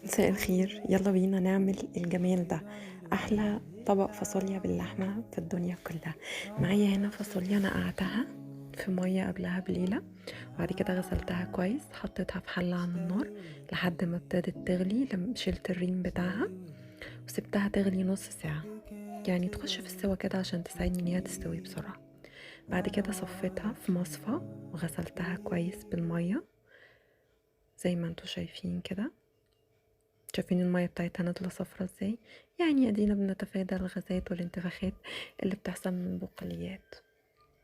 مساء الخير، يلا بينا نعمل الجمال ده. احلى طبق فاصوليا باللحمه في الدنيا كلها. معايا هنا فاصوليا نقعتها في ميه قبلها بليله، وبعد كده غسلتها كويس، حطيتها في حله على النار لحد ما ابتدت تغلي. لما شلت الريم بتاعها وسبتها تغلي نص ساعه، يعني تخش في السوا كده عشان تساعدني ان هي تستوي بسرعه. بعد كده صفيتها في مصفى وغسلتها كويس بالميه زي ما انتوا شايفين كده. شايفين المية بتاعتها نازلة صفرا ازاي؟ يعني ادينا بنتفادى الغازات والانتفاخات اللي بتحصل من البقوليات.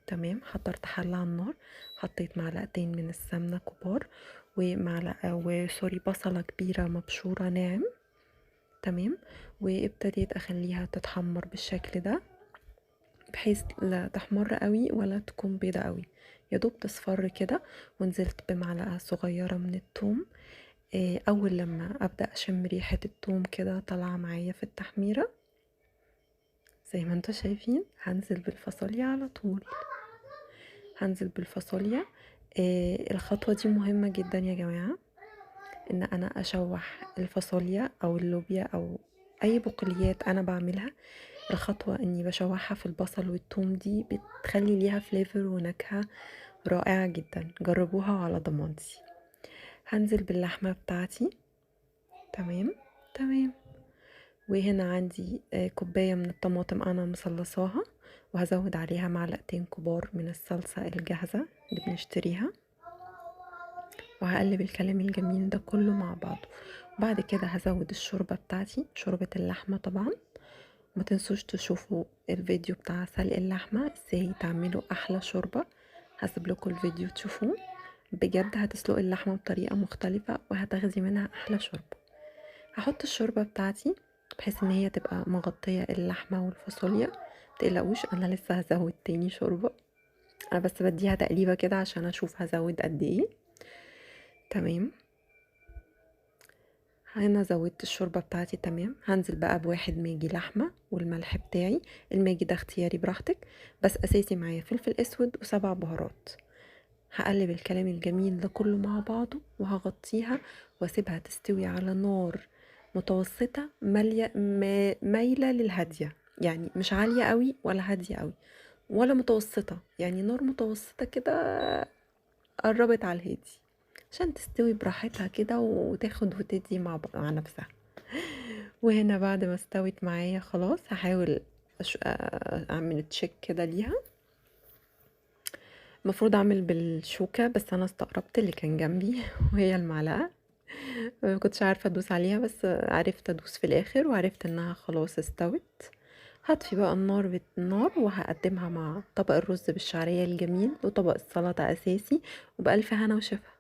تمام، حضرت حلة على النار، حطيت معلقتين من السمنة كبار ومعلقة وسوري بصلة كبيرة مبشورة ناعم. تمام، وابتديت اخليها تتحمر بالشكل ده، بحيث لا تحمر قوي ولا تكون بيضة قوي، يا دوب تصفر كده. ونزلت بمعلقة صغيرة من الثوم. اول لما ابدا اشم ريحه الثوم كده طالعه معايا في التحميره زي ما انتوا شايفين، هنزل بالفاصوليا على طول. هنزل بالفاصوليا. الخطوه دي مهمه جدا يا جماعه، ان انا اشوح الفاصوليا او اللوبيا او اي بقوليات انا بعملها. الخطوه اني بشوحها في البصل والثوم دي بتخلي ليها فليفر ونكهه رائعه جدا، جربوها على ضمانتي. هنزل باللحمه بتاعتي. تمام. تمام. وهنا عندي كوباية من الطماطم أنا مصلصاها، وهزود عليها معلقتين كبار من الصلصة الجاهزة اللي بنشتريها، وهقلب الكلام الجميل ده كله مع بعض. وبعد كده هزود الشوربة بتاعتي، شوربة اللحمة طبعا. ما تنسوش تشوفوا الفيديو بتاع سلق اللحمة ازاي تعملوا أحلى شوربة، هسيب لكم الفيديو تشوفوه. بجد هتسلقوا اللحمة بطريقة مختلفة وهتاخدي منها أحلى شوربة. هحط الشوربة بتاعتي بحيث ان هي تبقى مغطية اللحمة والفاصوليا. متقلقوش انا لسه هزود تاني شوربة، انا بس بديها تقليبة كده عشان اشوف هزود قد ايه. تمام، هنا زودت الشوربة بتاعتي. تمام، هنزل بقى بواحد ماجي لحمة والملح بتاعي. الماجي ده اختياري براحتك، بس اساسي معايا فلفل اسود وسبع بهارات. هقلب الكلام الجميل ده كله مع بعضه وهغطيها واسيبها تستوي على نار متوسطة مايلة للهادية، يعني مش عالية قوي ولا هادية قوي ولا متوسطة، يعني نار متوسطة كده، قربت على الهادي عشان تستوي براحتها كده وتاخد وتدي مع نفسها. وهنا بعد ما استوت معايا خلاص هحاول اعمل تشيك كده ليها. المفروض اعمل بالشوكة بس انا استقربت اللي كان جنبي وهي المعلقة. ما كنتش عارفة ادوس عليها بس عرفت ادوس في الاخر وعرفت انها خلاص استوت. هطفي بقى النار وهقدمها مع طبق الرز بالشعرية الجميل وطبق السلطة اساسي، وبألف هنا وشفا.